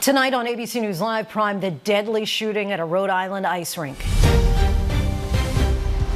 Tonight on ABC News Live Prime, the deadly shooting at a Rhode Island ice rink.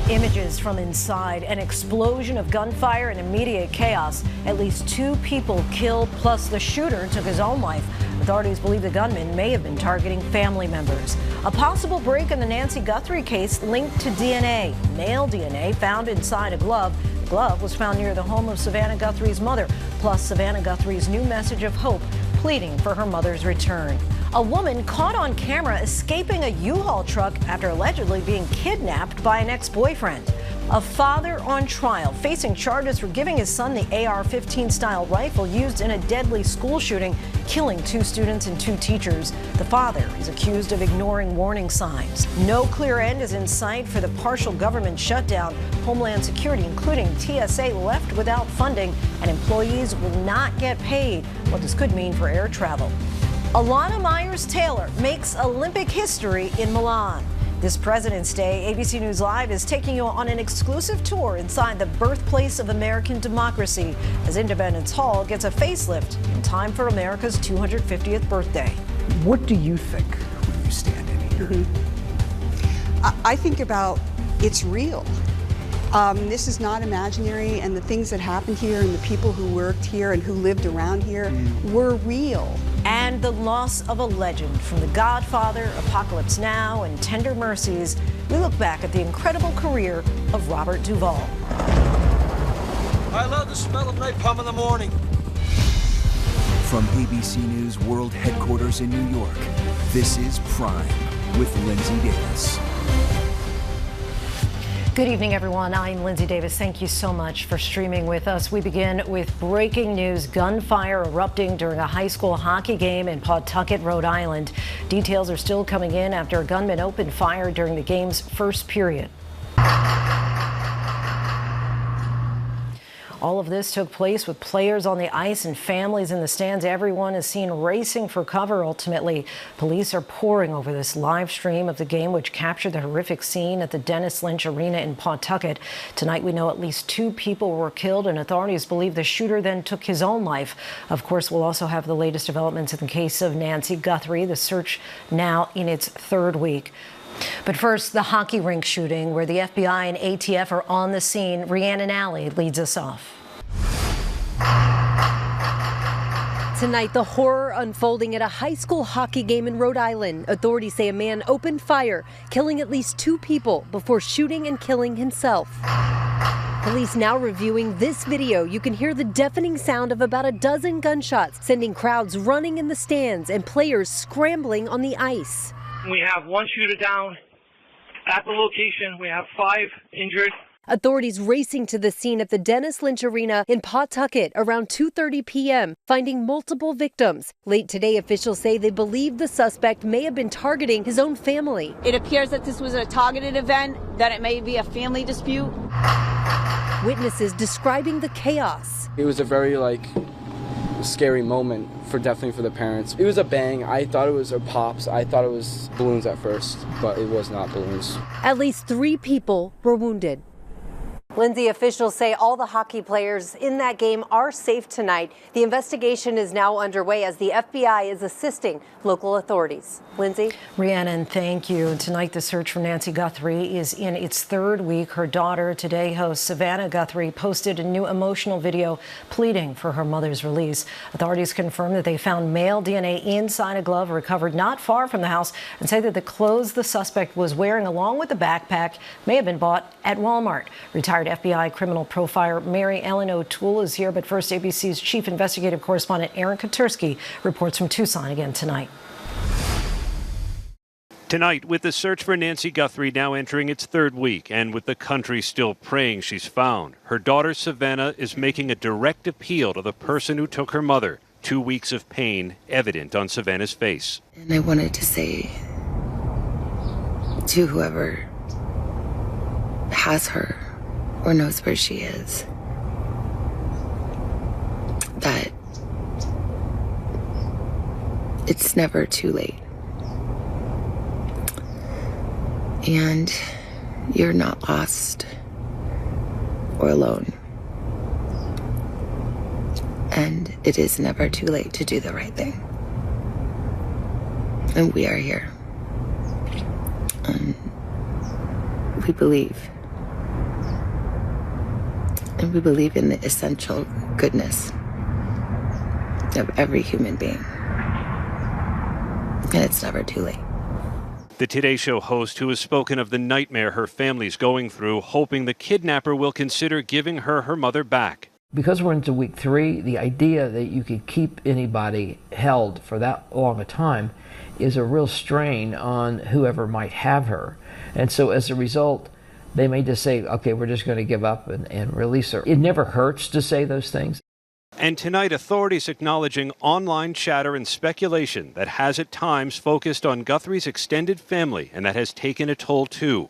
Images from inside, an explosion of gunfire and immediate chaos. At least 2 people killed, plus the shooter took his own life. Authorities believe the gunman may have been targeting family members. A possible break in the Nancy Guthrie case linked to DNA. Male DNA found inside a glove. The glove was found near the home of Savannah Guthrie's mother, plus Savannah Guthrie's new message of hope, pleading for her mother's return. A woman caught on camera escaping a U-Haul truck after allegedly being kidnapped by an ex-boyfriend. A father on trial facing charges for giving his son the AR-15 style rifle used in a deadly school shooting, killing 2 students and 2 teachers. The father is accused of ignoring warning signs. No clear end is in sight for the partial government shutdown. Homeland Security, including TSA, left without funding, and employees will not get paid. What this could mean for air travel. Alana Myers-Taylor makes Olympic history in Milan. This President's Day, ABC News Live is taking you on an exclusive tour inside the birthplace of American democracy as Independence Hall gets a facelift in time for America's 250th birthday. What do you think when you stand in here? I think about it's real. This is not imaginary, and the things that happened here and the people who worked here and who lived around here were real. And the loss of a legend from The Godfather, Apocalypse Now, and Tender Mercies. We look back at the incredible career of Robert Duvall. I love the smell of napalm in the morning. From ABC News World Headquarters in New York, this is Prime with Lindsay Davis. Good evening, everyone. I'm Lindsay Davis. Thank you so much for streaming with us. We begin with breaking news: gunfire erupting during a high school hockey game in Pawtucket, Rhode Island. Details are still coming in after a gunman opened fire during the game's first period. All of this took place with players on the ice and families in the stands. Everyone is seen racing for cover. Ultimately, police are poring over this live stream of the game, which captured the horrific scene at the Dennis Lynch Arena in Pawtucket. Tonight, we know at least 2 people were killed, and authorities believe the shooter then took his own life. Of course, we'll also have the latest developments in the case of Nancy Guthrie, the search now in its 3rd week. But first, the hockey rink shooting, where the FBI and ATF are on the scene. Rhiannon Alley leads us off. Tonight, the horror unfolding at a high school hockey game in Rhode Island. Authorities say a man opened fire, killing at least 2 people before shooting and killing himself. Police now reviewing this video. You can hear the deafening sound of about a dozen gunshots, sending crowds running in the stands and players scrambling on the ice. We have 1 shooter down at the location. We have 5 injured. Authorities racing to the scene at the Dennis Lynch Arena in Pawtucket around 2:30 p.m., finding multiple victims. Late today, officials say they believe the suspect may have been targeting his own family. It appears that this was a targeted event, that it may be a family dispute. Witnesses describing the chaos. It was a very, scary moment, definitely for the parents. It was a bang. I thought it was pops. I thought it was balloons at first, but it was not balloons. At least 3 people were wounded. Lindsay, officials say all the hockey players in that game are safe tonight. The investigation is now underway as the FBI is assisting local authorities. Lindsay? Rhiannon, thank you. Tonight, the search for Nancy Guthrie is in its 3rd week. Her daughter, Today host Savannah Guthrie, posted a new emotional video pleading for her mother's release. Authorities confirmed that they found male DNA inside a glove recovered not far from the house and say that the clothes the suspect was wearing, along with the backpack, may have been bought at Walmart. Retired FBI criminal profiler Mary Ellen O'Toole is here, but first, ABC's chief investigative correspondent Aaron Katursky reports from Tucson again tonight. Tonight, with the search for Nancy Guthrie now entering its 3rd week and with the country still praying she's found, her daughter Savannah is making a direct appeal to the person who took her mother. 2 weeks of pain evident on Savannah's face. And I wanted to say to whoever has her or knows where she is that it's never too late. And you're not lost or alone. And it is never too late to do the right thing. And we are here. We believe. And we believe in the essential goodness of every human being. And it's never too late. The Today Show host, who has spoken of the nightmare her family's going through, hoping the kidnapper will consider giving her mother back. Because we're into week 3, the idea that you could keep anybody held for that long a time is a real strain on whoever might have her. And so as a result, they may just say, okay, we're just going to give up and release her. It never hurts to say those things. And tonight, authorities acknowledging online chatter and speculation that has at times focused on Guthrie's extended family, and that has taken a toll too.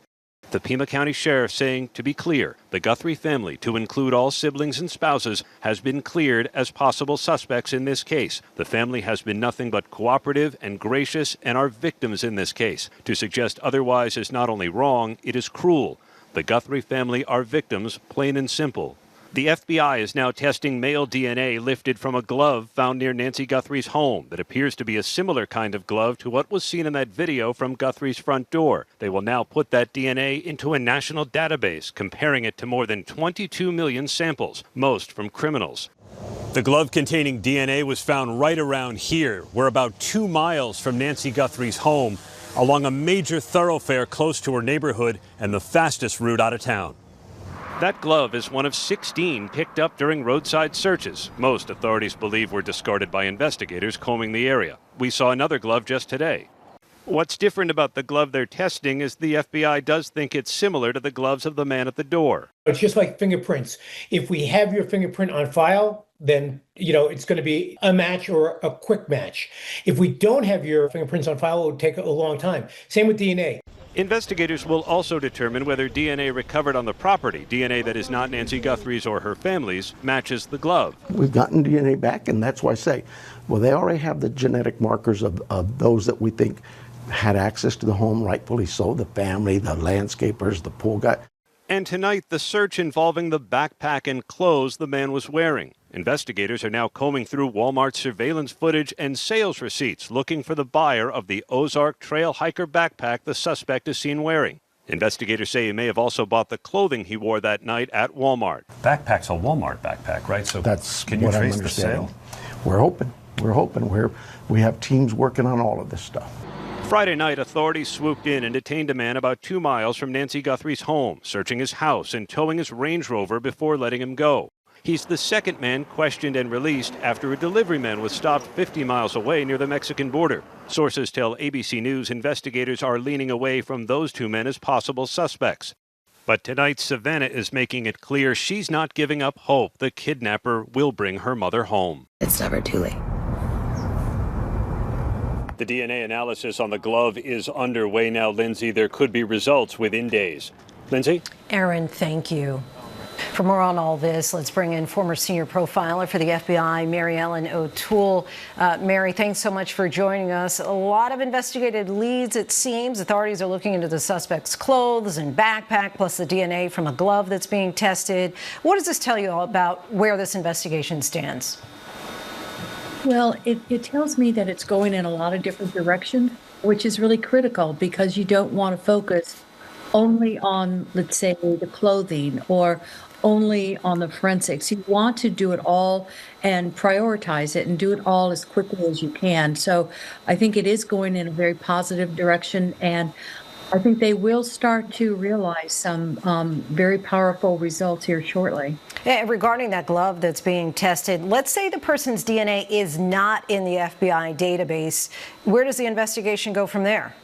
The Pima County Sheriff saying, to be clear, the Guthrie family, to include all siblings and spouses, has been cleared as possible suspects in this case. The family has been nothing but cooperative and gracious and are victims in this case. To suggest otherwise is not only wrong, it is cruel. The Guthrie family are victims, plain and simple. The FBI is now testing male DNA lifted from a glove found near Nancy Guthrie's home that appears to be a similar kind of glove to what was seen in that video from Guthrie's front door. They will now put that DNA into a national database, comparing it to more than 22 million samples, most from criminals. The glove containing DNA was found right around here. We're about 2 miles from Nancy Guthrie's home, along a major thoroughfare close to her neighborhood and the fastest route out of town. That glove is one of 16 picked up during roadside searches. Most authorities believe were discarded by investigators combing the area. We saw another glove just today. What's different about the glove they're testing is the FBI does think it's similar to the gloves of the man at the door. It's just like fingerprints. If we have your fingerprint on file, then, it's going to be a match or a quick match. If we don't have your fingerprints on file, it would take a long time. Same with DNA. Investigators will also determine whether DNA recovered on the property, DNA that is not Nancy Guthrie's or her family's, matches the glove. We've gotten DNA back, and that's why I say, well, they already have the genetic markers of those that we think had access to the home, rightfully so, the family, the landscapers, the pool guy. And tonight, the search involving the backpack and clothes the man was wearing. Investigators are now combing through Walmart's surveillance footage and sales receipts, looking for the buyer of the Ozark Trail Hiker backpack the suspect is seen wearing. Investigators say he may have also bought the clothing he wore that night at Walmart. Backpack's a Walmart backpack, right? So that's can you what trace I'm the sale? We're hoping. We have teams working on all of this stuff. Friday night, authorities swooped in and detained a man about 2 miles from Nancy Guthrie's home, searching his house and towing his Range Rover before letting him go. He's the second man questioned and released after a delivery man was stopped 50 miles away near the Mexican border. Sources tell ABC News investigators are leaning away from those 2 men as possible suspects. But tonight, Savannah is making it clear she's not giving up hope the kidnapper will bring her mother home. It's never too late. The DNA analysis on the glove is underway now, Lindsay. There could be results within days. Lindsay? Aaron, thank you. For more on all this, let's bring in former senior profiler for the FBI, Mary Ellen O'Toole. Mary, thanks so much for joining us. A lot of investigated leads, it seems. Authorities are looking into the suspect's clothes and backpack, plus the DNA from a glove that's being tested. What does this tell you all about where this investigation stands? Well, it tells me that it's going in a lot of different directions, which is really critical because you don't want to focus only on, let's say, the clothing or only on the forensics. You want to do it all and prioritize it and do it all as quickly as you can. So I think it is going in a very positive direction, and I think they will start to realize some very powerful results here shortly. Yeah, regarding that glove that's being tested, let's say the person's DNA is not in the FBI database. Where does the investigation go from there?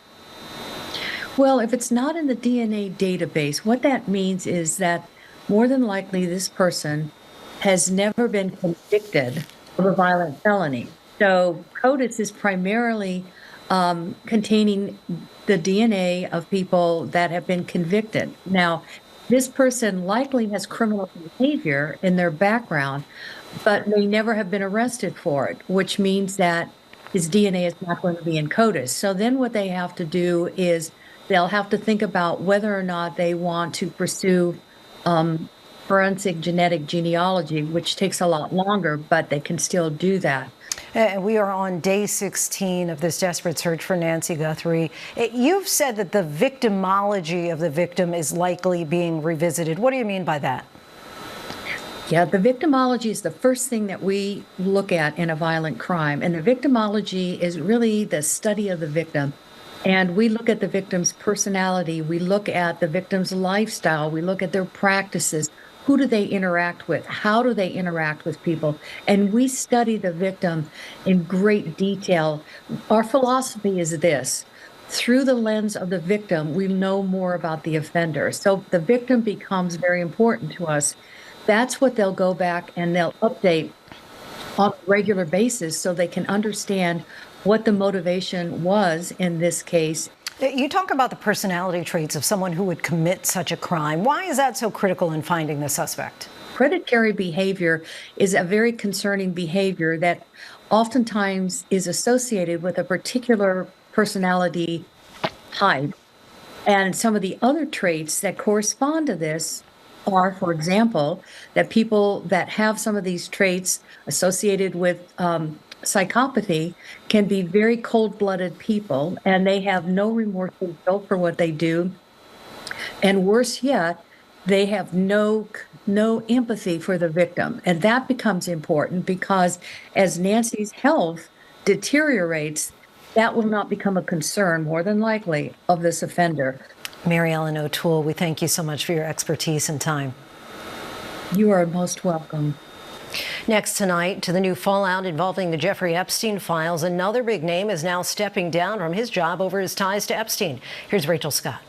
Well, if it's not in the DNA database, what that means is that more than likely this person has never been convicted of a violent felony. So CODIS is primarily containing the DNA of people that have been convicted. Now, this person likely has criminal behavior in their background, but may never have been arrested for it, which means that his DNA is not going to be in CODIS. So then what they have to do is they'll have to think about whether or not they want to pursue forensic genetic genealogy, which takes a lot longer, but they can still do that. And we are on day 16 of this desperate search for Nancy Guthrie. You've said that the victimology of the victim is likely being revisited. What do you mean by that? Yeah, the victimology is the first thing that we look at in a violent crime. And the victimology is really the study of the victim. And we look at the victim's personality. We look at the victim's lifestyle. We look at their practices. Who do they interact with? How do they interact with people? And we study the victim in great detail. Our philosophy is this: through the lens of the victim, we know more about the offender. So the victim becomes very important to us. That's what they'll go back and they'll update on a regular basis so they can understand what the motivation was in this case. You talk about the personality traits of someone who would commit such a crime. Why is that so critical in finding the suspect? Predatory behavior is a very concerning behavior that oftentimes is associated with a particular personality type. And some of the other traits that correspond to this are, for example, that people that have some of these traits associated with psychopathy can be very cold-blooded people, and they have no remorse or guilt for what they do. And worse yet, they have no empathy for the victim. And that becomes important because as Nancy's health deteriorates, that will not become a concern, more than likely, of this offender. Mary Ellen O'Toole, we thank you so much for your expertise and time. You are most welcome. Next tonight, to the new fallout involving the Jeffrey Epstein files, another big name is now stepping down from his job over his ties to Epstein. Here's Rachel Scott.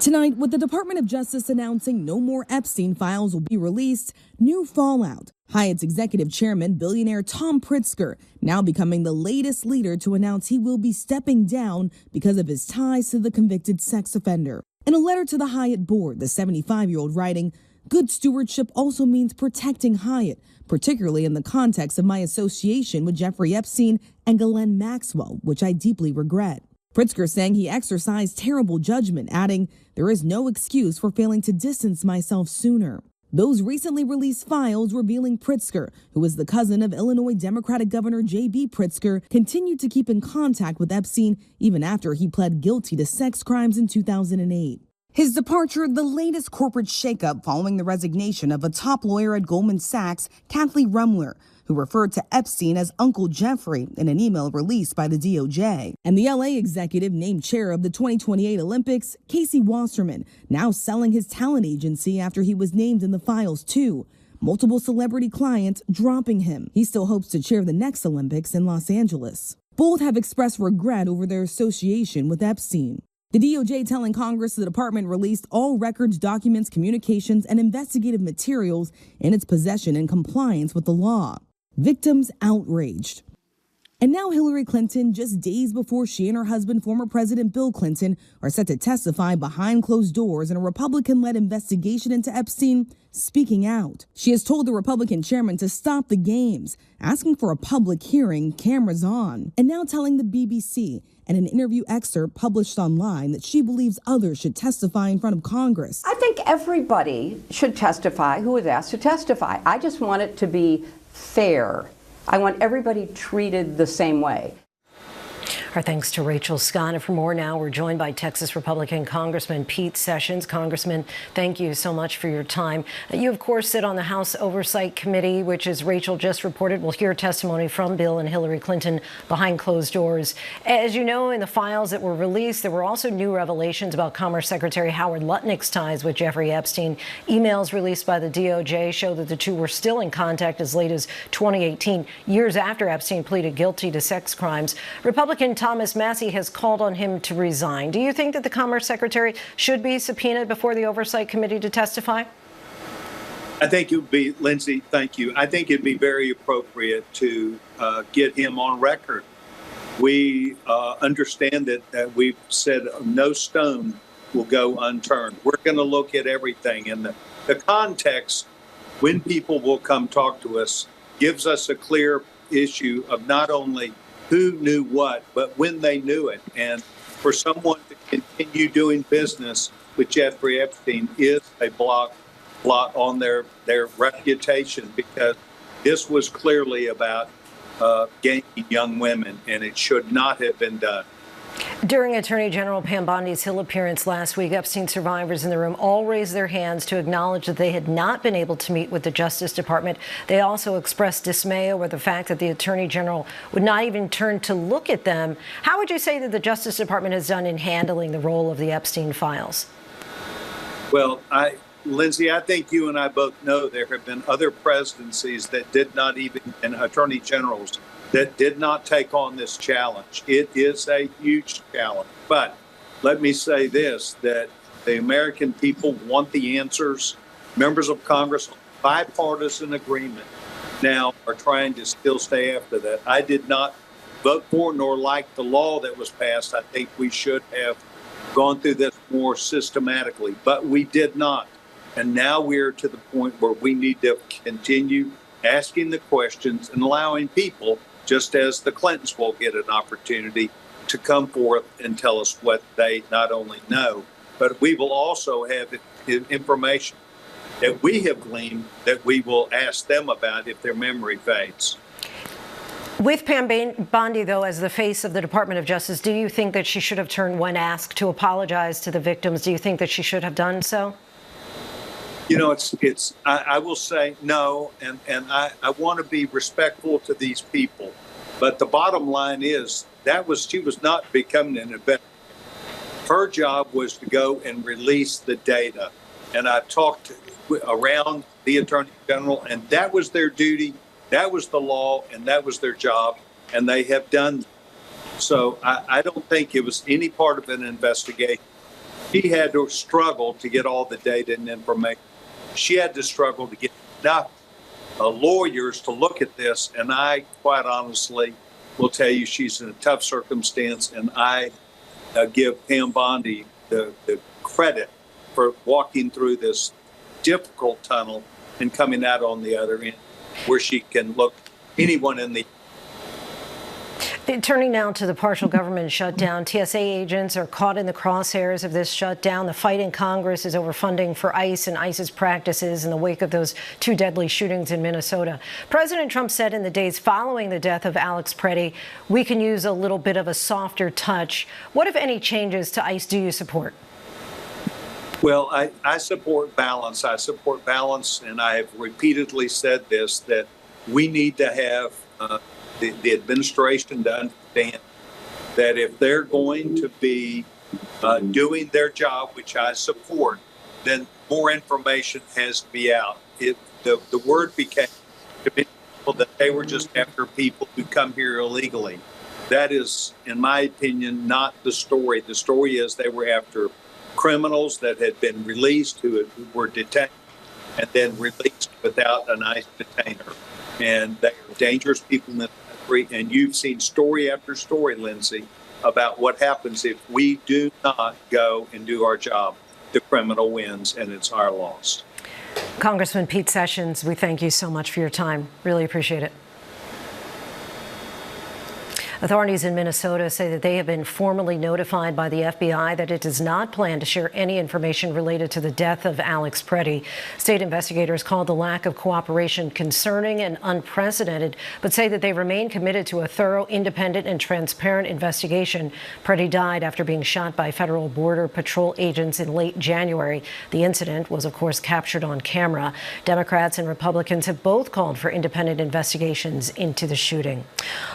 Tonight, with the Department of Justice announcing no more Epstein files will be released, new fallout. Hyatt's executive chairman, billionaire Tom Pritzker, now becoming the latest leader to announce he will be stepping down because of his ties to the convicted sex offender. In a letter to the Hyatt board, the 75-year-old writing, "Good stewardship also means protecting Hyatt, particularly in the context of my association with Jeffrey Epstein and Ghislaine Maxwell, which I deeply regret." Pritzker saying he exercised terrible judgment, adding, "There is no excuse for failing to distance myself sooner." Those recently released files revealing Pritzker, who is the cousin of Illinois Democratic Governor J.B. Pritzker, continued to keep in contact with Epstein even after he pled guilty to sex crimes in 2008. His departure, the latest corporate shakeup following the resignation of a top lawyer at Goldman Sachs, Kathleen Rumler, who referred to Epstein as Uncle Jeffrey in an email released by the DOJ. And the LA executive named chair of the 2028 Olympics, Casey Wasserman, now selling his talent agency after he was named in the files too. Multiple celebrity clients dropping him. He still hopes to chair the next Olympics in Los Angeles. Both have expressed regret over their association with Epstein. The DOJ telling Congress the department released all records, documents, communications, and investigative materials in its possession in compliance with the law. Victims outraged. And now Hillary Clinton, just days before she and her husband, former President Bill Clinton, are set to testify behind closed doors in a Republican-led investigation into Epstein, speaking out. She has told the Republican chairman to stop the games, asking for a public hearing, cameras on, and now telling the BBC in an interview excerpt published online that she believes others should testify in front of Congress. I think everybody should testify who is asked to testify. I just want it to be fair. I want everybody treated the same way. Our thanks to Rachel Scott. And for more now, we're joined by Texas Republican Congressman Pete Sessions. Congressman, thank you so much for your time. You, of course, sit on the House Oversight Committee, which, as Rachel just reported, will hear testimony from Bill and Hillary Clinton behind closed doors. As you know, in the files that were released, there were also new revelations about Commerce Secretary Howard Lutnick's ties with Jeffrey Epstein. Emails released by the DOJ show that the two were still in contact as late as 2018, years after Epstein pleaded guilty to sex crimes. Republican Thomas Massie has called on him to resign. Do you think that the Commerce Secretary should be subpoenaed before the Oversight Committee to testify? I think it would be, Lindsay, thank you. I think it'd be very appropriate to get him on record. We understand that we've said no stone will go unturned. We're going to look at everything. And the context, when people will come talk to us, gives us a clear issue of not only who knew what, but when they knew it. And for someone to continue doing business with Jeffrey Epstein is a blot on their reputation, because this was clearly about gaming young women, and it should not have been done. During Attorney General Pam Bondi's Hill appearance last week, Epstein survivors in the room all raised their hands to acknowledge that they had not been able to meet with the Justice Department. They also expressed dismay over the fact that the Attorney General would not even turn to look at them. How would you say that the Justice Department has done in handling the role of the Epstein files? Well, Lindsay, I think you and I both know there have been other presidencies that did not even, and attorney generals that did not take on this challenge. It is a huge challenge. But let me say this, that the American people want the answers. Members of Congress, bipartisan agreement, now are trying to still stay after that. I did not vote for nor like the law that was passed. I think we should have gone through this more systematically, but we did not. And now we're to the point where we need to continue asking the questions and allowing people, just as the Clintons will get an opportunity, to come forth and tell us what they not only know, but we will also have information that we have gleaned that we will ask them about if their memory fades. With Pam Bondi, though, as the face of the Department of Justice, do you think that she should have turned when asked to apologize to the victims? Do you think that she should have done so? You know, I will say no, and I want to be respectful to these people. But the bottom line is she was not becoming an investigator. Her job was to go and release the data. And I talked around the Attorney General, and that was their duty, that was the law, and that was their job, and they have done that. So I don't think it was any part of an investigation. She had to struggle to get all the data and information. She had to struggle to get enough lawyers to look at this, and I quite honestly will tell you she's in a tough circumstance, and I give Pam Bondi the credit for walking through this difficult tunnel and coming out on the other end where she can look anyone in the... Turning now to the partial government shutdown, TSA agents are caught in the crosshairs of this shutdown. The fight in Congress is over funding for ICE and ICE's practices in the wake of those two deadly shootings in Minnesota. President Trump said in the days following the death of Alex Preddy, we can use a little bit of a softer touch. What, if any, changes to ICE do you support? Well, I support balance. I support balance, and I have repeatedly said this, that we need to have the administration to understand that if they're going to be doing their job, which I support, then more information has to be out. The word became to many people that they were just after people who come here illegally. That is, in my opinion, not the story. The story is they were after criminals that had been released, who were detained and then released without an ICE detainer. And they are dangerous people in this country. And you've seen story after story, Lindsay, about what happens if we do not go and do our job. The criminal wins, and it's our loss. Congressman Pete Sessions, we thank you so much for your time. Really appreciate it. Authorities in Minnesota say that they have been formally notified by the FBI that it does not plan to share any information related to the death of Alex Preddy. State investigators called the lack of cooperation concerning and unprecedented, but say that they remain committed to a thorough, independent, and transparent investigation. Preddy died after being shot by federal Border Patrol agents in late January. The incident was, of course, captured on camera. Democrats and Republicans have both called for independent investigations into the shooting.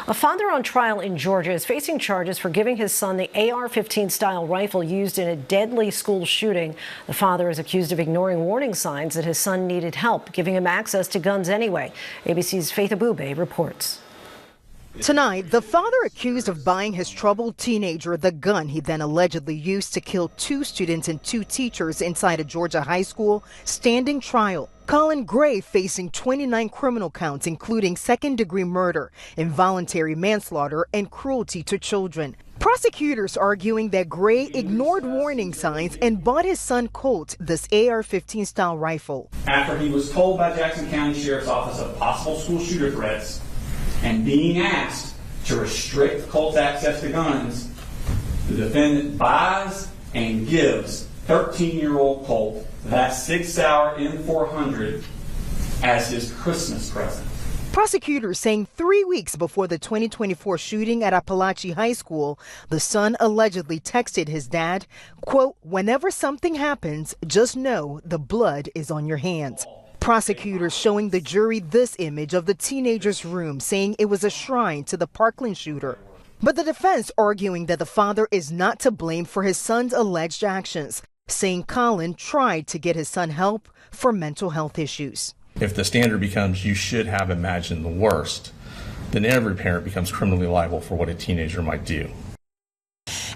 A father on trial in Georgia is facing charges for giving his son the AR-15 style rifle used in a deadly school shooting. The father is accused of ignoring warning signs that his son needed help, giving him access to guns anyway. ABC's Faith Abube reports. Tonight, the father accused of buying his troubled teenager the gun he then allegedly used to kill 2 students and 2 teachers inside a Georgia high school, standing trial. Colin Gray facing 29 criminal counts, including second-degree murder, involuntary manslaughter, and cruelty to children. Prosecutors arguing that Gray ignored warning signs and bought his son Colt this AR-15 style rifle. After he was told by Jackson County Sheriff's Office of possible school shooter threats and being asked to restrict Colt's access to guns, the defendant buys and gives 13-year-old Colt that 6-hour M400 as his Christmas present. Prosecutors saying 3 weeks before the 2024 shooting at Apalachee High School, the son allegedly texted his dad, quote, "Whenever something happens, just know the blood is on your hands." Prosecutors showing the jury this image of the teenager's room, saying it was a shrine to the Parkland shooter. But the defense arguing that the father is not to blame for his son's alleged actions, saying Colin tried to get his son help for mental health issues. If the standard becomes you should have imagined the worst, then every parent becomes criminally liable for what a teenager might do.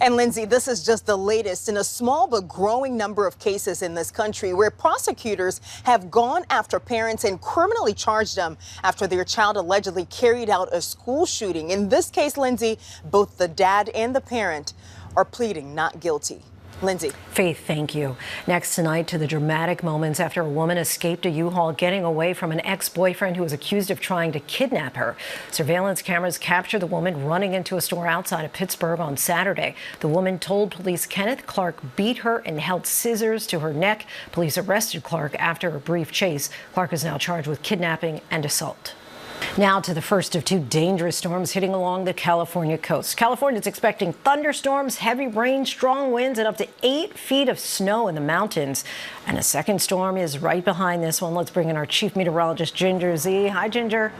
And Lindsay, this is just the latest in a small but growing number of cases in this country where prosecutors have gone after parents and criminally charged them after their child allegedly carried out a school shooting. In this case, Lindsay, both the dad and the parent are pleading not guilty. Lindsay. Faith, thank you. Next tonight, to the dramatic moments after a woman escaped a U-Haul getting away from an ex-boyfriend who was accused of trying to kidnap her. Surveillance cameras captured the woman running into a store outside of Pittsburgh on Saturday. The woman told police Kenneth Clark beat her and held scissors to her neck. Police arrested Clark after a brief chase. Clark is now charged with kidnapping and assault. Now to the first of two dangerous storms hitting along the California coast. California is expecting thunderstorms, heavy rain, strong winds, and up to 8 feet of snow in the mountains. And a second storm is right behind this one. Let's bring in our chief meteorologist, Ginger Z. Hi, Ginger.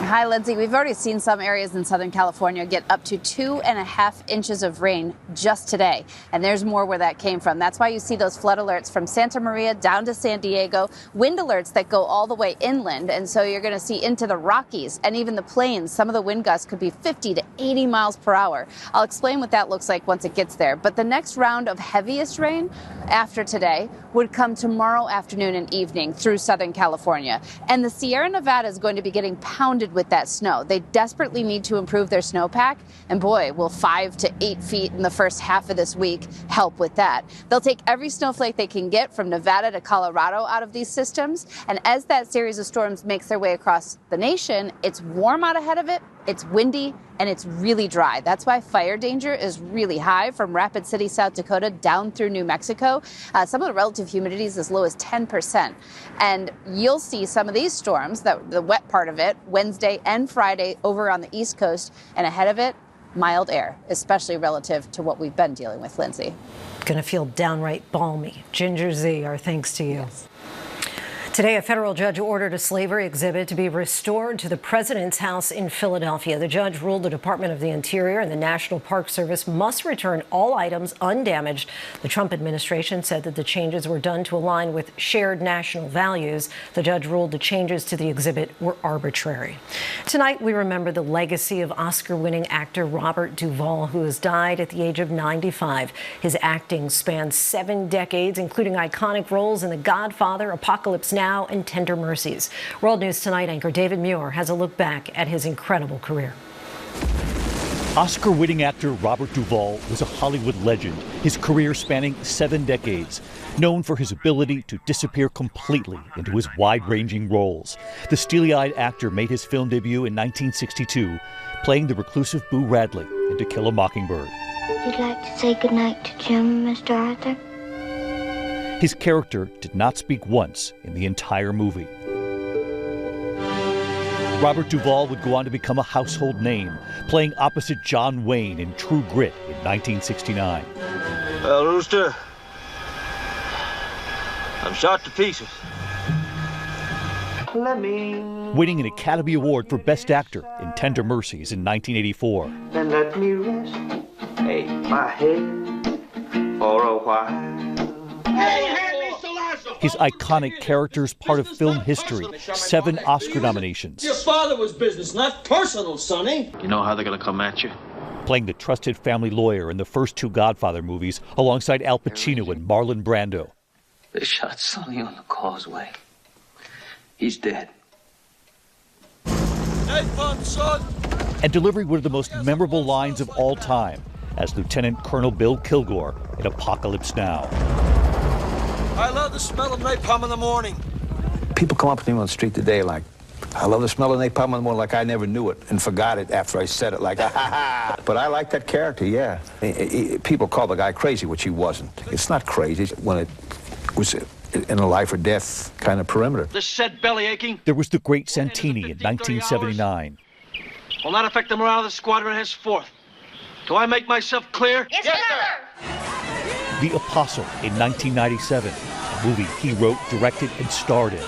Hi, Lindsay. We've already seen some areas in Southern California get up to 2.5 inches of rain just today. And there's more where that came from. That's why you see those flood alerts from Santa Maria down to San Diego, wind alerts that go all the way inland. And so you're going to see into the Rockies and even the plains. Some of the wind gusts could be 50 to 80 miles per hour. I'll explain what that looks like once it gets there. But the next round of heaviest rain after today would come tomorrow afternoon and evening through Southern California. And the Sierra Nevada is going to be getting pounded with that snow. They desperately need to improve their snowpack, and boy, will 5 to 8 feet in the first half of this week help with that. They'll take every snowflake they can get from Nevada to Colorado out of these systems, and as that series of storms makes their way across the nation, it's warm out ahead of it, it's windy, and it's really dry. That's why fire danger is really high from Rapid City, South Dakota, down through New Mexico. Some of the relative humidity is as low as 10%. And you'll see some of these storms, the wet part of it, Wednesday and Friday over on the East Coast, and ahead of it, mild air, especially relative to what we've been dealing with, Lindsay. Gonna feel downright balmy. Ginger Z, our thanks to you. Yes. Today, a federal judge ordered a slavery exhibit to be restored to the president's house in Philadelphia. The judge ruled the Department of the Interior and the National Park Service must return all items undamaged. The Trump administration said that the changes were done to align with shared national values. The judge ruled the changes to the exhibit were arbitrary. Tonight, we remember the legacy of Oscar-winning actor Robert Duvall, who has died at the age of 95. His acting spans 7 decades, including iconic roles in The Godfather, Apocalypse Now, and Tender Mercies. World News Tonight anchor David Muir has a look back at his incredible career. Oscar-winning actor Robert Duvall was a Hollywood legend, his career spanning 7 decades. Known for his ability to disappear completely into his wide-ranging roles, the steely-eyed actor made his film debut in 1962, playing the reclusive Boo Radley in To Kill a Mockingbird. You'd like to say goodnight to Jim, Mr. Arthur? His character did not speak once in the entire movie. Robert Duvall would go on to become a household name, playing opposite John Wayne in True Grit in 1969. Well, Rooster, I'm shot to pieces. Winning an Academy Award for Best Actor in Tender Mercies in 1984. Then let me rest my head for a while. His iconic characters part of film history, 7 Oscar nominations. Your father was business, not personal, Sonny. You know how they're gonna come at you? Playing the trusted family lawyer in the first 2 Godfather movies alongside Al Pacino and Marlon Brando. They shot Sonny on the causeway. He's dead. Napalm, son! And delivering one of the most memorable lines of all time as Lieutenant Colonel Bill Kilgore in Apocalypse Now. I love the smell of napalm in the morning. People come up to me on the street today like, I love the smell of napalm in the morning, like I never knew it and forgot it after I said it, like, ha ha ha. But I like that character, yeah. People call the guy crazy, which he wasn't. It's not crazy. When it was in a life or death kind of perimeter. This said belly aching There was the Great Santini in 1979. will not affect the morale of the squadron henceforth. Do I make myself clear? Yes, sir. The Apostle in 1997, a movie he wrote, directed, and starred in.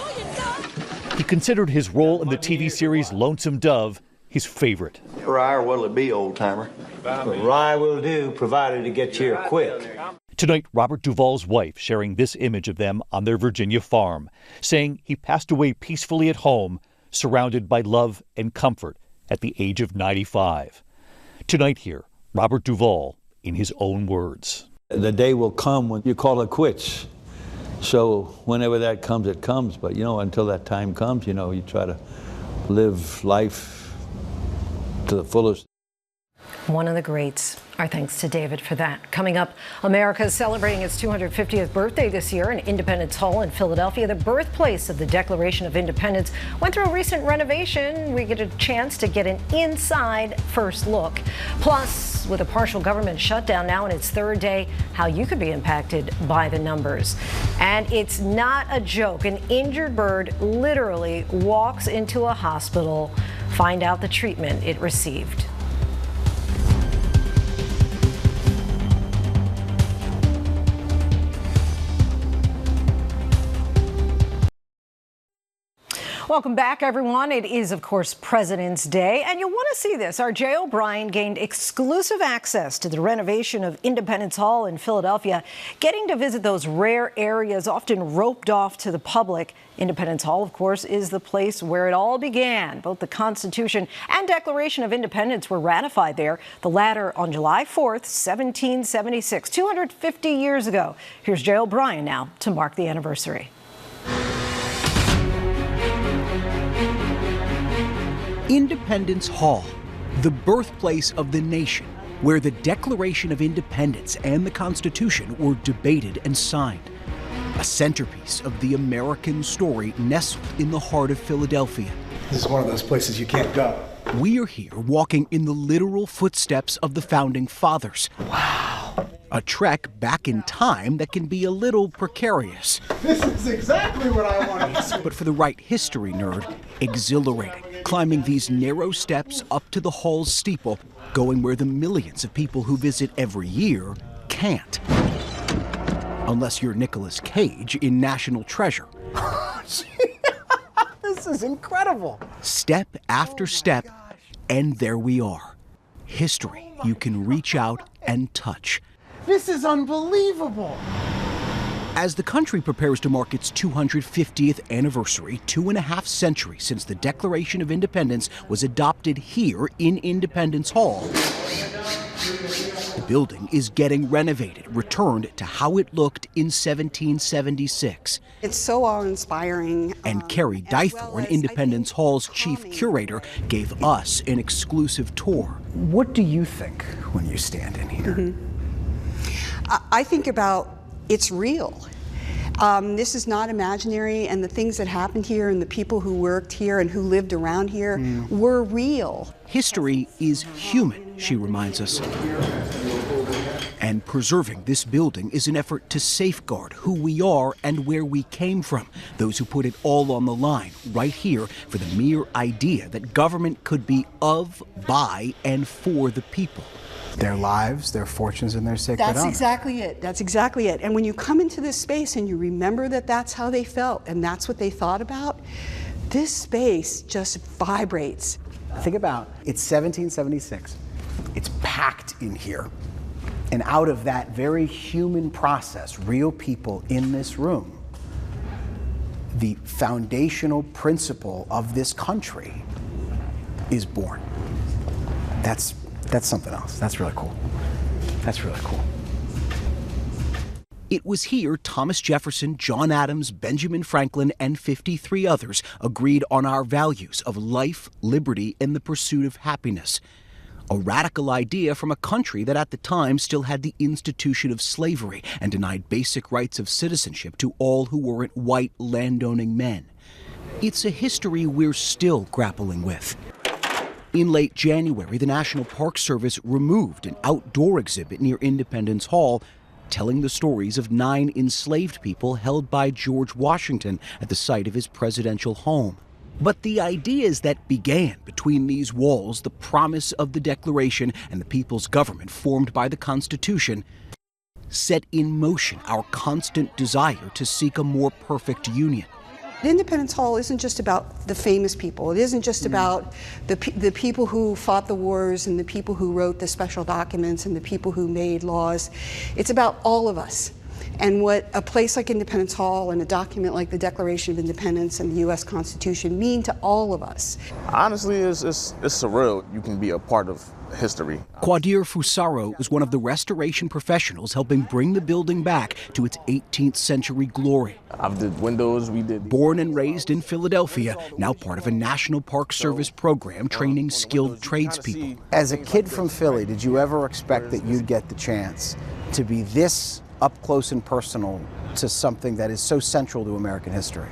He considered his role in the TV series Lonesome Dove his favorite. Rye, or what'll it be, old timer? Rye will do, provided it gets here quick. Tonight, Robert Duvall's wife sharing this image of them on their Virginia farm, saying he passed away peacefully at home, surrounded by love and comfort at the age of 95. Tonight here, Robert Duvall in his own words. The day will come when you call it quits. So whenever that comes, it comes. But, until that time comes, you try to live life to the fullest. One of the greats. Our thanks to David for that. Coming up, America is celebrating its 250th birthday this year in Independence Hall in Philadelphia, the birthplace of the Declaration of Independence. Went through a recent renovation. We get a chance to get an inside first look. Plus, with a partial government shutdown now in its third day, how you could be impacted by the numbers. And it's not a joke. An injured bird literally walks into a hospital. Find out the treatment it received. Welcome back, everyone. It is, of course, President's Day, and you'll want to see this. Our Jay O'Brien gained exclusive access to the renovation of Independence Hall in Philadelphia, getting to visit those rare areas often roped off to the public. Independence Hall, of course, is the place where it all began. Both the Constitution and Declaration of Independence were ratified there, the latter on July 4th, 1776, 250 years ago. Here's Jay O'Brien now to mark the anniversary. Independence Hall, the birthplace of the nation, where the Declaration of Independence and the Constitution were debated and signed. A centerpiece of the American story nestled in the heart of Philadelphia. This is one of those places you can't go. We are here walking in the literal footsteps of the Founding Fathers. Wow. A trek back in time that can be a little precarious. This is exactly what I wanted to see. But for the right history nerd, exhilarating. Climbing these narrow steps up to the hall's steeple, going where the millions of people who visit every year can't. Unless you're Nicolas Cage in National Treasure. This is incredible. Step after step, and there we are. History you can reach out and touch. This is unbelievable. As the country prepares to mark its 250th anniversary, 2.5 centuries since the Declaration of Independence was adopted here in Independence Hall, the building is getting renovated, returned to how it looked in 1776. It's so awe-inspiring. And Carrie Dythorn, Independence Hall's chief curator, gave us an exclusive tour. What do you think when you stand in here? Mm-hmm. I think about it's real. This is not imaginary, and the things that happened here and the people who worked here and who lived around here were real. History is human, she reminds us. And preserving this building is an effort to safeguard who we are and where we came from. Those who put it all on the line right here for the mere idea that government could be of, by, and for the people. Their lives, their fortunes, and their sacred honor. That's exactly it. That's exactly it. And when you come into this space and you remember that that's how they felt and that's what they thought about, this space just vibrates. Think about it's 1776. It's packed in here. And out of that very human process, real people in this room, the foundational principle of this country is born. That's something else. That's really cool. That's really cool. It was here Thomas Jefferson, John Adams, Benjamin Franklin, and 53 others agreed on our values of life, liberty, and the pursuit of happiness. A radical idea from a country that at the time still had the institution of slavery and denied basic rights of citizenship to all who weren't white landowning men. It's a history we're still grappling with. In late January, the National Park Service removed an outdoor exhibit near Independence Hall telling the stories of 9 enslaved people held by George Washington at the site of his presidential home. But the ideas that began between these walls, the promise of the Declaration and the people's government formed by the Constitution, set in motion our constant desire to seek a more perfect union. Independence Hall isn't just about the famous people. It isn't just about the people who fought the wars and the people who wrote the special documents and the people who made laws. It's about all of us. And what a place like Independence Hall and a document like the Declaration of Independence and the U.S. Constitution mean to all of us. Honestly, it's surreal. You can be a part of history. Quadir Fusaro was one of the restoration professionals helping bring the building back to its 18th century glory. I've did windows, we did. Born and raised in Philadelphia, now part of a National Park Service program training skilled tradespeople. As a kid from Philly, did you ever expect that you'd get the chance to be this up close and personal to something that is so central to American history?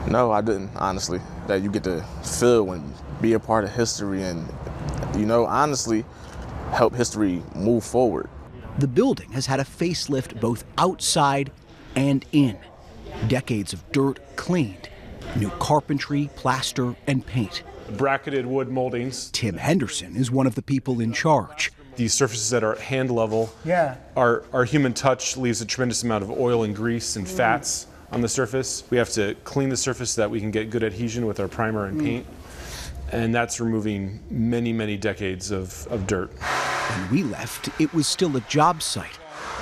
No, I didn't, honestly. That you get to feel and be a part of history and, you know, honestly, help history move forward. The building has had a facelift both outside and in. Decades of dirt cleaned, new carpentry, plaster, and paint. Bracketed wood moldings. Tim Henderson is one of the people in charge. These surfaces that are at hand level, our human touch leaves a tremendous amount of oil and grease and fats on the surface. We have to clean the surface so that we can get good adhesion with our primer and paint. And that's removing many, many decades of dirt. When we left, it was still a job site.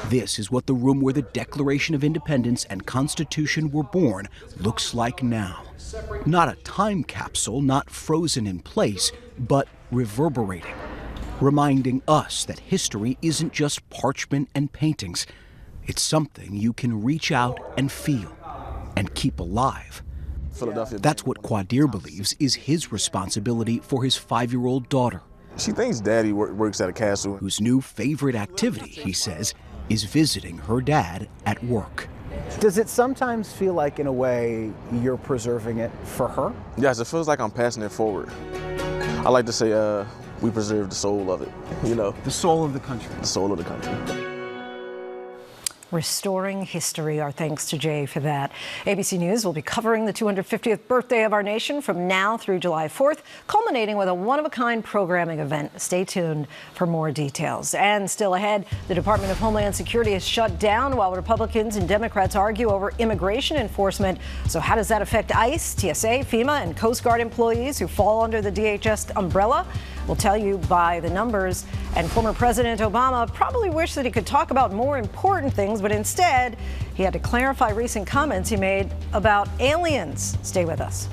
This is what the room where the Declaration of Independence and Constitution were born looks like now. Not a time capsule, not frozen in place, but reverberating, reminding us that history isn't just parchment and paintings. It's something you can reach out and feel and keep alive. That's what Quadir believes is his responsibility for his 5-year-old daughter. She thinks Daddy works at a castle. Whose new favorite activity, he says, is visiting her dad at work. Does it sometimes feel like, in a way, you're preserving it for her? Yes, it feels like I'm passing it forward. I like to say we preserve the soul of it, you know. The soul of the country. The soul of the country. Restoring history. Our thanks to Jay for that. ABC News will be covering the 250th birthday of our nation from now through July 4th, culminating with a one-of-a-kind programming event. Stay tuned for more details. And still ahead, the Department of Homeland Security is shut down while Republicans and Democrats argue over immigration enforcement. So how does that affect ICE, TSA, FEMA, and Coast Guard employees who fall under the DHS umbrella? We'll tell you by the numbers. And former President Obama probably wished that he could talk about more important things, but instead, he had to clarify recent comments he made about aliens. Stay with us.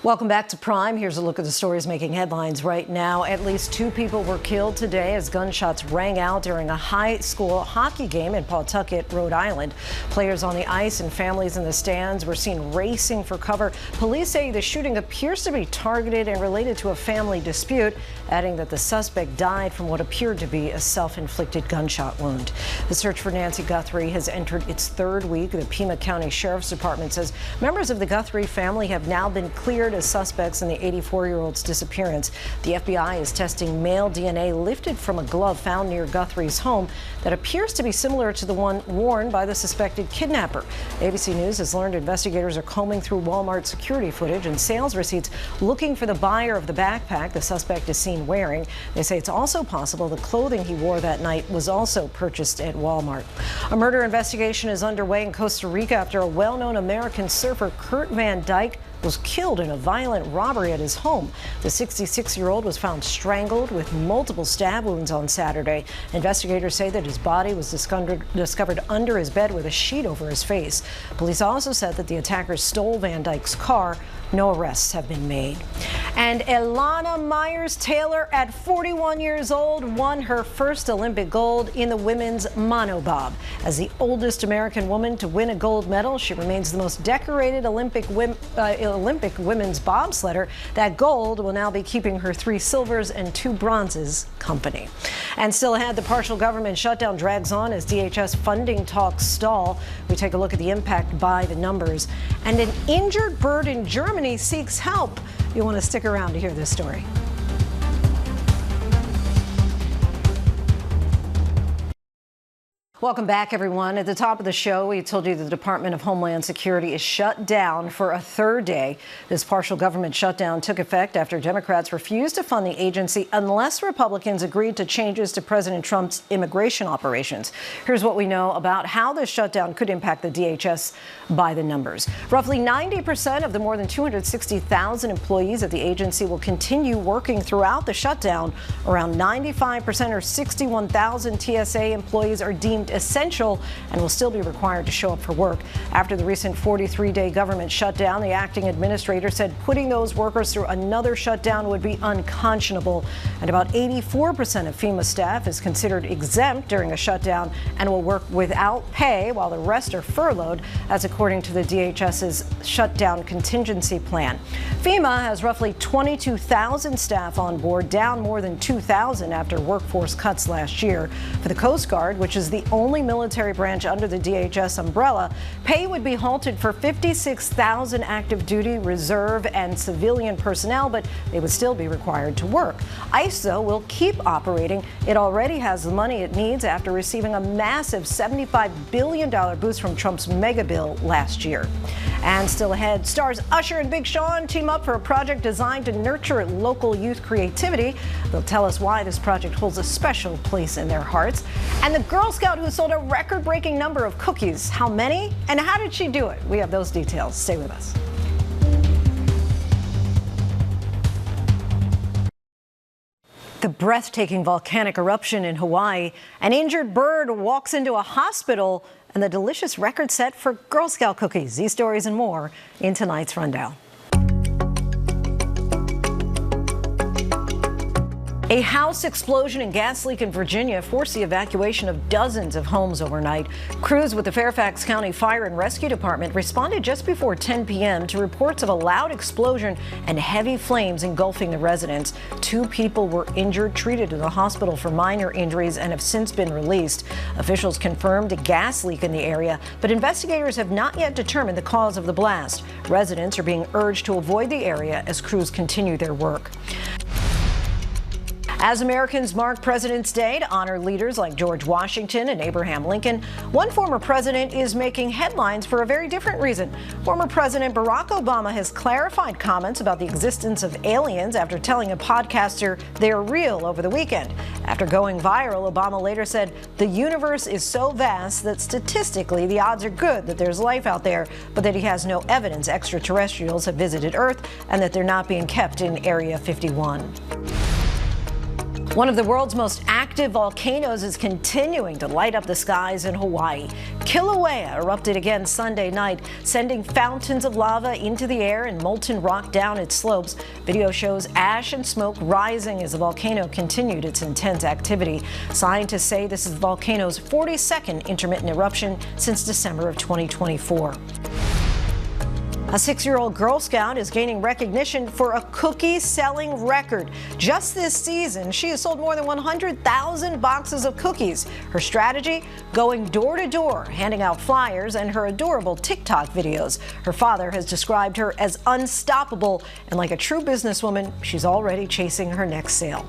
Welcome back to Prime. Here's a look at the stories making headlines right now. At least 2 people were killed today as gunshots rang out during a high school hockey game in Pawtucket, Rhode Island. Players on the ice and families in the stands were seen racing for cover. Police say the shooting appears to be targeted and related to a family dispute, adding that the suspect died from what appeared to be a self-inflicted gunshot wound. The search for Nancy Guthrie has entered its 3rd week. The Pima County Sheriff's Department says members of the Guthrie family have now been cleared as suspects in the 84-year-old's disappearance. The FBI is testing male DNA lifted from a glove found near Guthrie's home that appears to be similar to the one worn by the suspected kidnapper. ABC News has learned investigators are combing through Walmart security footage and sales receipts looking for the buyer of the backpack the suspect is seen wearing. They say it's also possible the clothing he wore that night was also purchased at Walmart. A murder investigation is underway in Costa Rica after a well-known American surfer, Kurt Van Dyke, was killed in a violent robbery at his home. The 66-year-old was found strangled with multiple stab wounds on Saturday. Investigators say that his body was discovered under his bed with a sheet over his face. Police also said that the attackers stole Van Dyke's car. No arrests have been made. And Elana Myers-Taylor, at 41 years old, won her first Olympic gold in the women's monobob. As the oldest American woman to win a gold medal, she remains the most decorated Olympic women's bobsledder. That gold will now be keeping her 3 silvers and 2 bronzes company. And still ahead, the partial government shutdown drags on as DHS funding talks stall. We take a look at the impact by the numbers. And an injured bird in Germany seeks help. You'll want to stick around to hear this story. Welcome back, everyone. At the top of the show, we told you the Department of Homeland Security is shut down for a third day. This partial government shutdown took effect after Democrats refused to fund the agency unless Republicans agreed to changes to President Trump's immigration operations. Here's what we know about how this shutdown could impact the DHS by the numbers. Roughly 90% of the more than 260,000 employees at the agency will continue working throughout the shutdown. Around 95% or 61,000 TSA employees are deemed essential and will still be required to show up for work. After the recent 43-day government shutdown, the acting administrator said putting those workers through another shutdown would be unconscionable. And about 84% of FEMA staff is considered exempt during a shutdown and will work without pay while the rest are furloughed. That's according to the DHS's shutdown contingency plan. FEMA has roughly 22,000 staff on board, down more than 2,000 after workforce cuts last year. For the Coast Guard, which is the only military branch under the DHS umbrella, pay would be halted for 56,000 active duty, reserve, and civilian personnel, but they would still be required to work. ICE, though, will keep operating. It already has the money it needs after receiving a massive $75 billion boost from Trump's mega bill last year. And still ahead, stars Usher and Big Sean team up for a project designed to nurture local youth creativity. They'll tell us why this project holds a special place in their hearts. And the Girl Scout who sold a record-breaking number of cookies. How many? And how did she do it? We have those details. Stay with us. The breathtaking volcanic eruption in Hawaii. An injured bird walks into a hospital, and the delicious record set for Girl Scout cookies. These stories and more in tonight's rundown. A house explosion and gas leak in Virginia forced the evacuation of dozens of homes overnight. Crews with the Fairfax County Fire and Rescue Department responded just before 10 p.m. to reports of a loud explosion and heavy flames engulfing the residence. 2 people were injured, treated in the hospital for minor injuries, and have since been released. Officials confirmed a gas leak in the area, but investigators have not yet determined the cause of the blast. Residents are being urged to avoid the area as crews continue their work. As Americans mark President's Day to honor leaders like George Washington and Abraham Lincoln, one former president is making headlines for a very different reason. Former President Barack Obama has clarified comments about the existence of aliens after telling a podcaster they're real over the weekend. After going viral, Obama later said the universe is so vast that statistically the odds are good that there's life out there, but that he has no evidence extraterrestrials have visited Earth and that they're not being kept in Area 51. One of the world's most active volcanoes is continuing to light up the skies in Hawaii. Kilauea erupted again Sunday night, sending fountains of lava into the air and molten rock down its slopes. Video shows ash and smoke rising as the volcano continued its intense activity. Scientists say this is the volcano's 42nd intermittent eruption since December of 2024. A 6-year-old Girl Scout is gaining recognition for a cookie-selling record. Just this season, she has sold more than 100,000 boxes of cookies. Her strategy? Going door to door, handing out flyers and her adorable TikTok videos. Her father has described her as unstoppable, and like a true businesswoman, she's already chasing her next sale.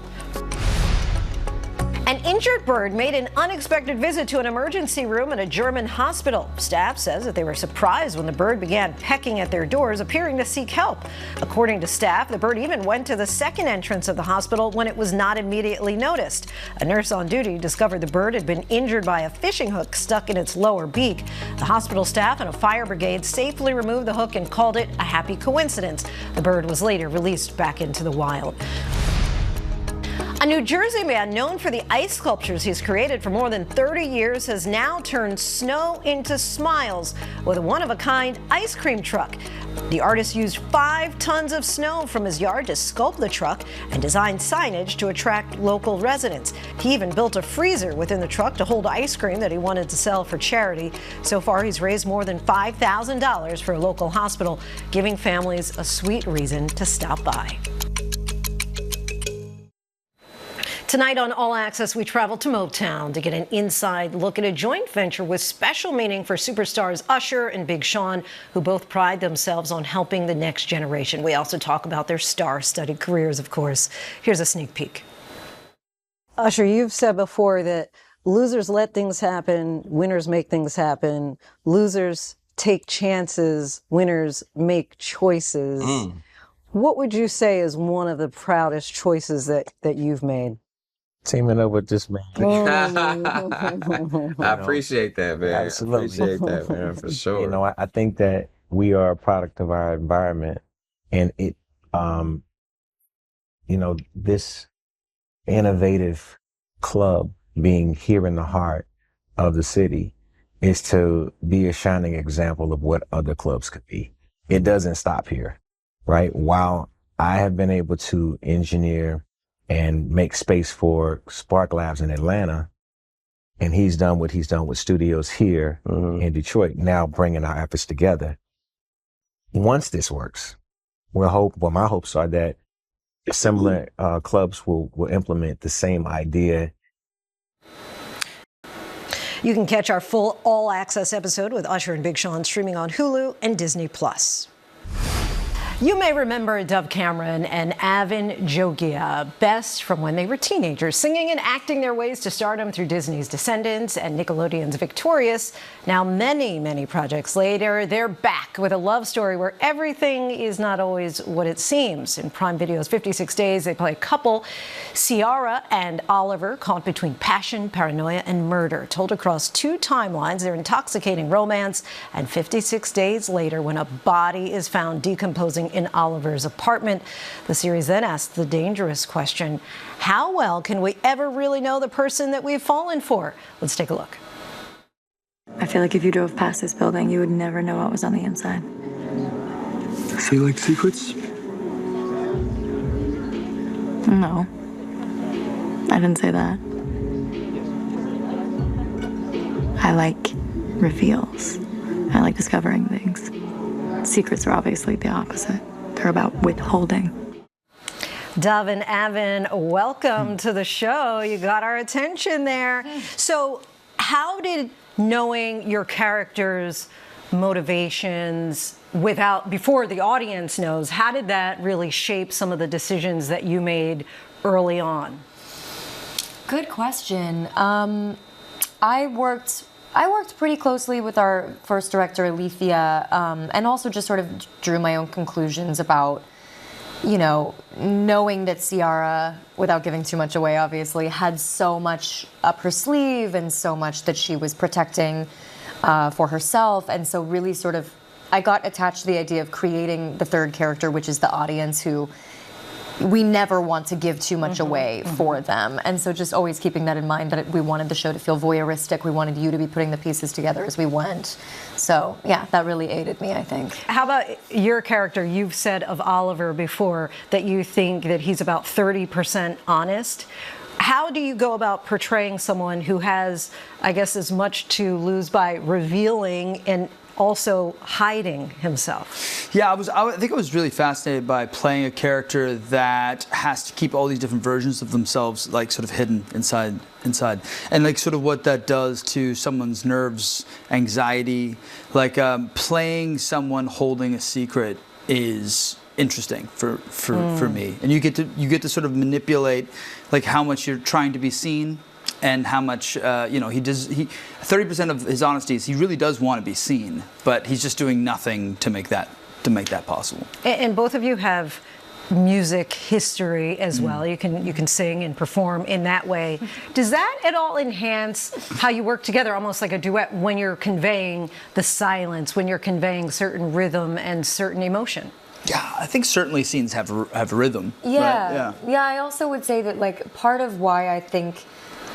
An injured bird made an unexpected visit to an emergency room at a German hospital. Staff says that they were surprised when the bird began pecking at their doors, appearing to seek help. According to staff, the bird even went to the second entrance of the hospital when it was not immediately noticed. A nurse on duty discovered the bird had been injured by a fishing hook stuck in its lower beak. The hospital staff and a fire brigade safely removed the hook and called it a happy coincidence. The bird was later released back into the wild. A New Jersey man known for the ice sculptures he's created for more than 30 years has now turned snow into smiles with a one-of-a-kind ice cream truck. The artist used 5 tons of snow from his yard to sculpt the truck and designed signage to attract local residents. He even built a freezer within the truck to hold ice cream that he wanted to sell for charity. So far, he's raised more than $5,000 for a local hospital, giving families a sweet reason to stop by. Tonight on All Access, we travel to Motown to get an inside look at a joint venture with special meaning for superstars Usher and Big Sean, who both pride themselves on helping the next generation. We also talk about their star-studded careers, of course. Here's a sneak peek. Usher, you've said before that losers let things happen, winners make things happen. Losers take chances, winners make choices. What would you say is one of the proudest choices that you've made? Teaming up with this man. I appreciate that, man. Absolutely. I appreciate that, man, for sure. You know, I think that we are a product of our environment, and it, you know, this innovative club being here in the heart of the city is to be a shining example of what other clubs could be. It doesn't stop here, right? While I have been able to engineer and make space for Spark Labs in Atlanta, and he's done what he's done with studios here in Detroit, now bringing our efforts together. Once this works, my hopes are that similar clubs will implement the same idea. You can catch our full all-access episode with Usher and Big Sean streaming on Hulu and Disney+. You may remember Dove Cameron and Avin Jogia best from when they were teenagers, singing and acting their ways to stardom through Disney's Descendants and Nickelodeon's Victorious. Now, many, many projects later, they're back with a love story where everything is not always what it seems. In Prime Video's 56 Days, they play a couple, Ciara and Oliver, caught between passion, paranoia, and murder. Told across 2 timelines, their intoxicating romance, and 56 days later, when a body is found decomposing in Oliver's apartment. The series then asks the dangerous question, how well can we ever really know the person that we've fallen for? Let's take a look. I feel like if you drove past this building, you would never know what was on the inside. So you like secrets? No. I didn't say that. I like reveals. I like discovering things. Secrets are obviously the opposite. They're about withholding. Dove and Avin, welcome to the show. You got our attention there. So how did knowing your characters' motivations before the audience knows, how did that really shape some of the decisions that you made early on? Good question. I worked pretty closely with our first director, Alethea, and also just sort of drew my own conclusions about, you know, knowing that Ciara, without giving too much away, obviously, had so much up her sleeve and so much that she was protecting for herself. And so really sort of, I got attached to the idea of creating the third character, which is the audience, who we never want to give too much away for them. And so just always keeping that in mind, that we wanted the show to feel voyeuristic. We wanted you to be putting the pieces together as we went. So yeah, that really aided me, I think. How about your character? You've said of Oliver before that you think that he's about 30% honest. How do you go about portraying someone who has, I guess, as much to lose by revealing and also hiding himself? Yeah, I think I was really fascinated by playing a character that has to keep all these different versions of themselves like sort of hidden inside, and like sort of what that does to someone's nerves, anxiety. Like playing someone holding a secret is interesting for me, and you get to sort of manipulate like how much you're trying to be seen. And how much, you know, 30% of his honesty is he really does want to be seen, but he's just doing nothing to make that possible. And both of you have music history as well. You can sing and perform in that way. Does that at all enhance how you work together, almost like a duet, when you're conveying the silence, when you're conveying certain rhythm and certain emotion? Yeah, I think certainly scenes have rhythm. Yeah, right? Yeah. I also would say that like part of why I think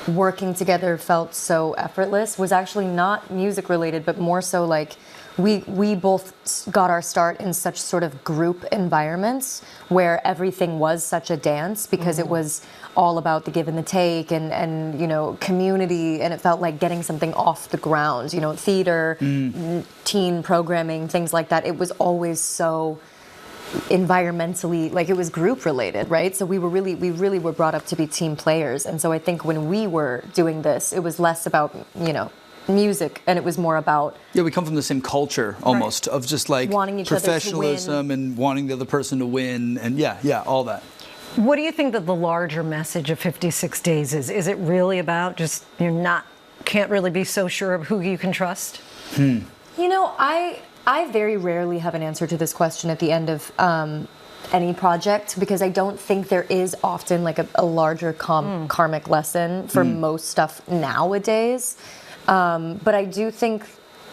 working together felt so effortless was actually not music related, but more so like we both got our start in such sort of group environments where everything was such a dance, because it was all about the give and the take and you know, community, and it felt like getting something off the ground, you know, theater, teen programming, things like that. It was always so environmentally, like it was group related, right? So we really were brought up to be team players. And so I think when we were doing this, it was less about, you know, music, and it was more about, yeah, we come from the same culture almost, of just like wanting each professionalism and wanting the other person to win, and yeah, all that. What do you think that the larger message of 56 Days is? Is it really about just can't really be so sure of who you can trust? You know, I very rarely have an answer to this question at the end of any project, because I don't think there is often like a larger karmic lesson for most stuff nowadays. But I do think,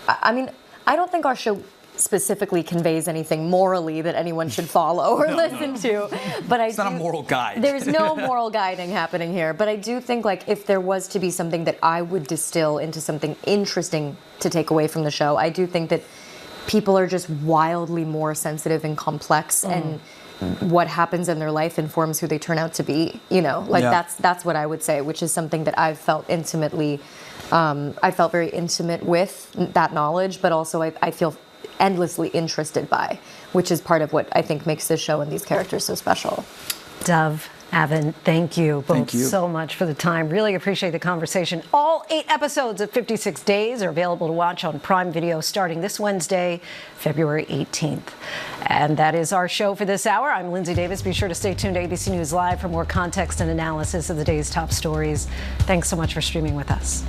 I mean, I don't think our show specifically conveys anything morally that anyone should follow or listen to. But it's not a moral guide. There's no moral guiding happening here. But I do think, like, if there was to be something that I would distill into something interesting to take away from the show, I do think that people are just wildly more sensitive and complex, and what happens in their life informs who they turn out to be. You know, like that's what I would say, which is something that I've felt intimately. I felt very intimate with that knowledge, but also I feel endlessly interested by, which is part of what I think makes this show and these characters so special. Dove, Evan, thank you both so much for the time. Really appreciate the conversation. All 8 episodes of 56 Days are available to watch on Prime Video starting this Wednesday, February 18th. And that is our show for this hour. I'm Lindsay Davis. Be sure to stay tuned to ABC News Live for more context and analysis of the day's top stories. Thanks so much for streaming with us.